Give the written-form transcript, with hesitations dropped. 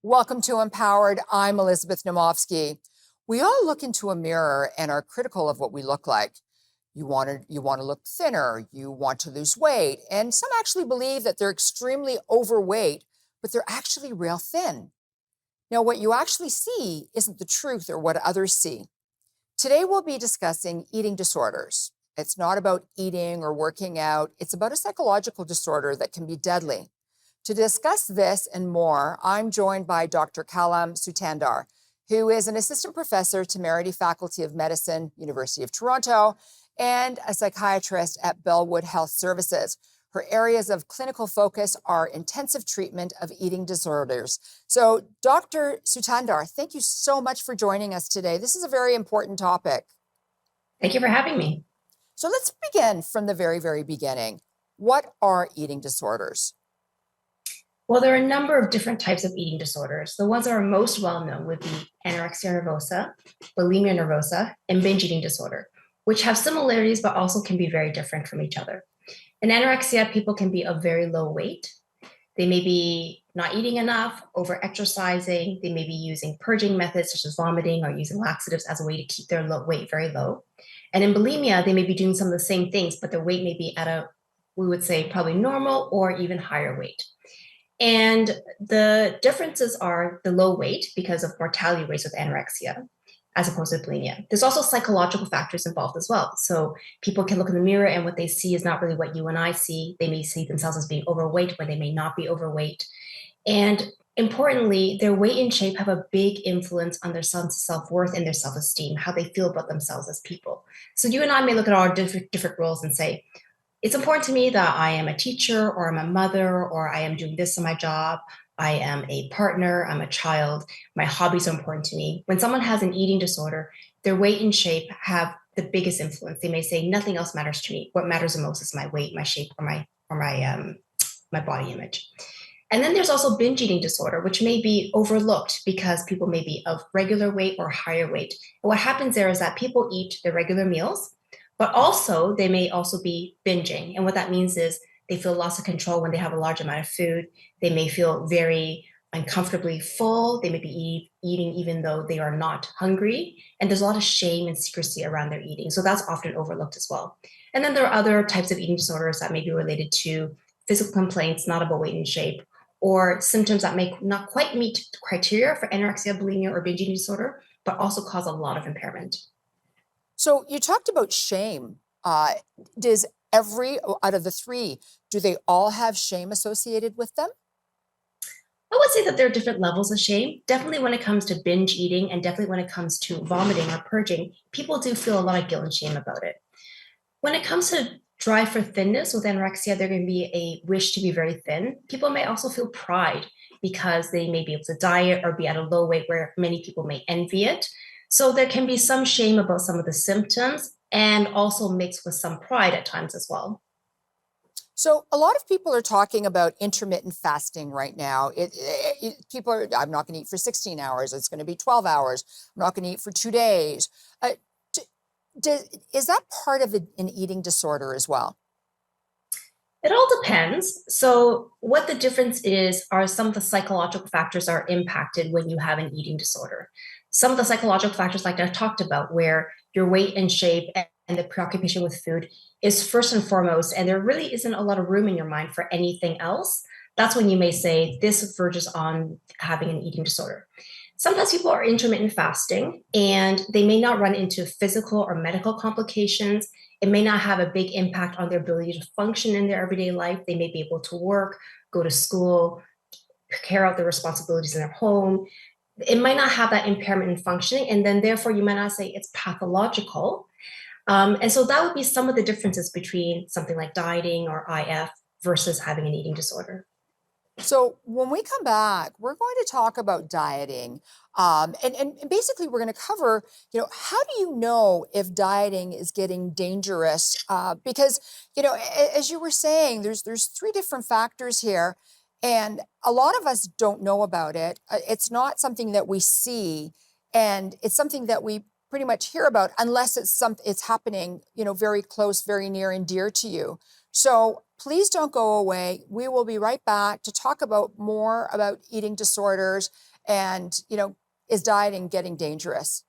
Welcome to Empowered. I'm Elizabeth Nomofsky. We all look into a mirror and are critical of what we look like. You want to look thinner, you want to lose weight, and some actually believe that they're extremely overweight, but they're actually real thin. Now, what you actually see isn't the truth or what others see. Today, we'll be discussing eating disorders. It's not about eating or working out. It's about a psychological disorder that can be deadly. To discuss this and more, I'm joined by Dr. Kalam Sutandar, who is an assistant professor temerity faculty of medicine, University of Toronto, and a psychiatrist at Bellwood Health Services. Her areas of clinical focus are intensive treatment of eating disorders. So, Dr. Sutandar, thank you so much for joining us today. This is a very important topic. Thank you for having me. So let's begin from the very, very beginning. What are eating disorders? Well, there are a number of different types of eating disorders. The ones that are most well-known would be anorexia nervosa, bulimia nervosa, and binge eating disorder, which have similarities but also can be very different from each other. In anorexia, people can be of very low weight. They may be not eating enough, over-exercising. They may be using purging methods such as vomiting or using laxatives as a way to keep their weight very low. And in bulimia, they may be doing some of the same things, but their weight may be at we would say, probably normal or even higher weight. And the differences are the low weight because of mortality rates with anorexia, as opposed to bulimia. There's also psychological factors involved as well. So people can look in the mirror and what they see is not really what you and I see. They may see themselves as being overweight when they may not be overweight. And importantly, their weight and shape have a big influence on their sense of self-worth and their self-esteem, how they feel about themselves as people. So you and I may look at our different roles and say, it's important to me that I am a teacher or I'm a mother or I am doing this in my job. I am a partner, I'm a child, my hobbies are important to me. When someone has an eating disorder, their weight and shape have the biggest influence. They may say, nothing else matters to me. What matters the most is my weight, my shape, or my body image. And then there's also binge eating disorder, which may be overlooked because people may be of regular weight or higher weight. And what happens there is that people eat their regular meals, but also they may also be binging. And what that means is they feel loss of control when they have a large amount of food. They may feel very uncomfortably full. They may be eating even though they are not hungry. And there's a lot of shame and secrecy around their eating. So that's often overlooked as well. And then there are other types of eating disorders that may be related to physical complaints, not about weight and shape, or symptoms that may not quite meet the criteria for anorexia, bulimia, or binge eating disorder, but also cause a lot of impairment. So you talked about shame. Does every out of the three, do they all have shame associated with them? I would say that there are different levels of shame. Definitely when it comes to binge eating and definitely when it comes to vomiting or purging, people do feel a lot of guilt and shame about it. When it comes to drive for thinness with anorexia, there can be a wish to be very thin. People may also feel pride because they may be able to diet or be at a low weight where many people may envy it. So there can be some shame about some of the symptoms and also mixed with some pride at times as well. So a lot of people are talking about intermittent fasting right now. People are, I'm not going to eat for 16 hours. It's going to be 12 hours. I'm not going to eat for 2 days. Is that part of an eating disorder as well? It all depends. So what the difference is are some of the psychological factors are impacted when you have an eating disorder. Some of the psychological factors like I talked about where your weight and shape and the preoccupation with food is first and foremost, and there really isn't a lot of room in your mind for anything else. That's when you may say this verges on having an eating disorder. Sometimes people are intermittent fasting and they may not run into physical or medical complications. It may not have a big impact on their ability to function in their everyday life. They may be able to work, go to school, carry out their responsibilities in their home. It might not have that impairment in functioning, and then therefore you might not say it's pathological. And so that would be some of the differences between something like dieting or IF versus having an eating disorder. So when we come back, we're going to talk about dieting. And basically we're going to cover, how do you know if dieting is getting dangerous? Because, as you were saying, there's three different factors here. And a lot of us don't know about it. It's not something that we see. And it's something that we pretty much hear about unless it's happening, very close, very near and dear to you. So Please don't go away. We will be right back to talk about more about eating disorders and, is dieting getting dangerous?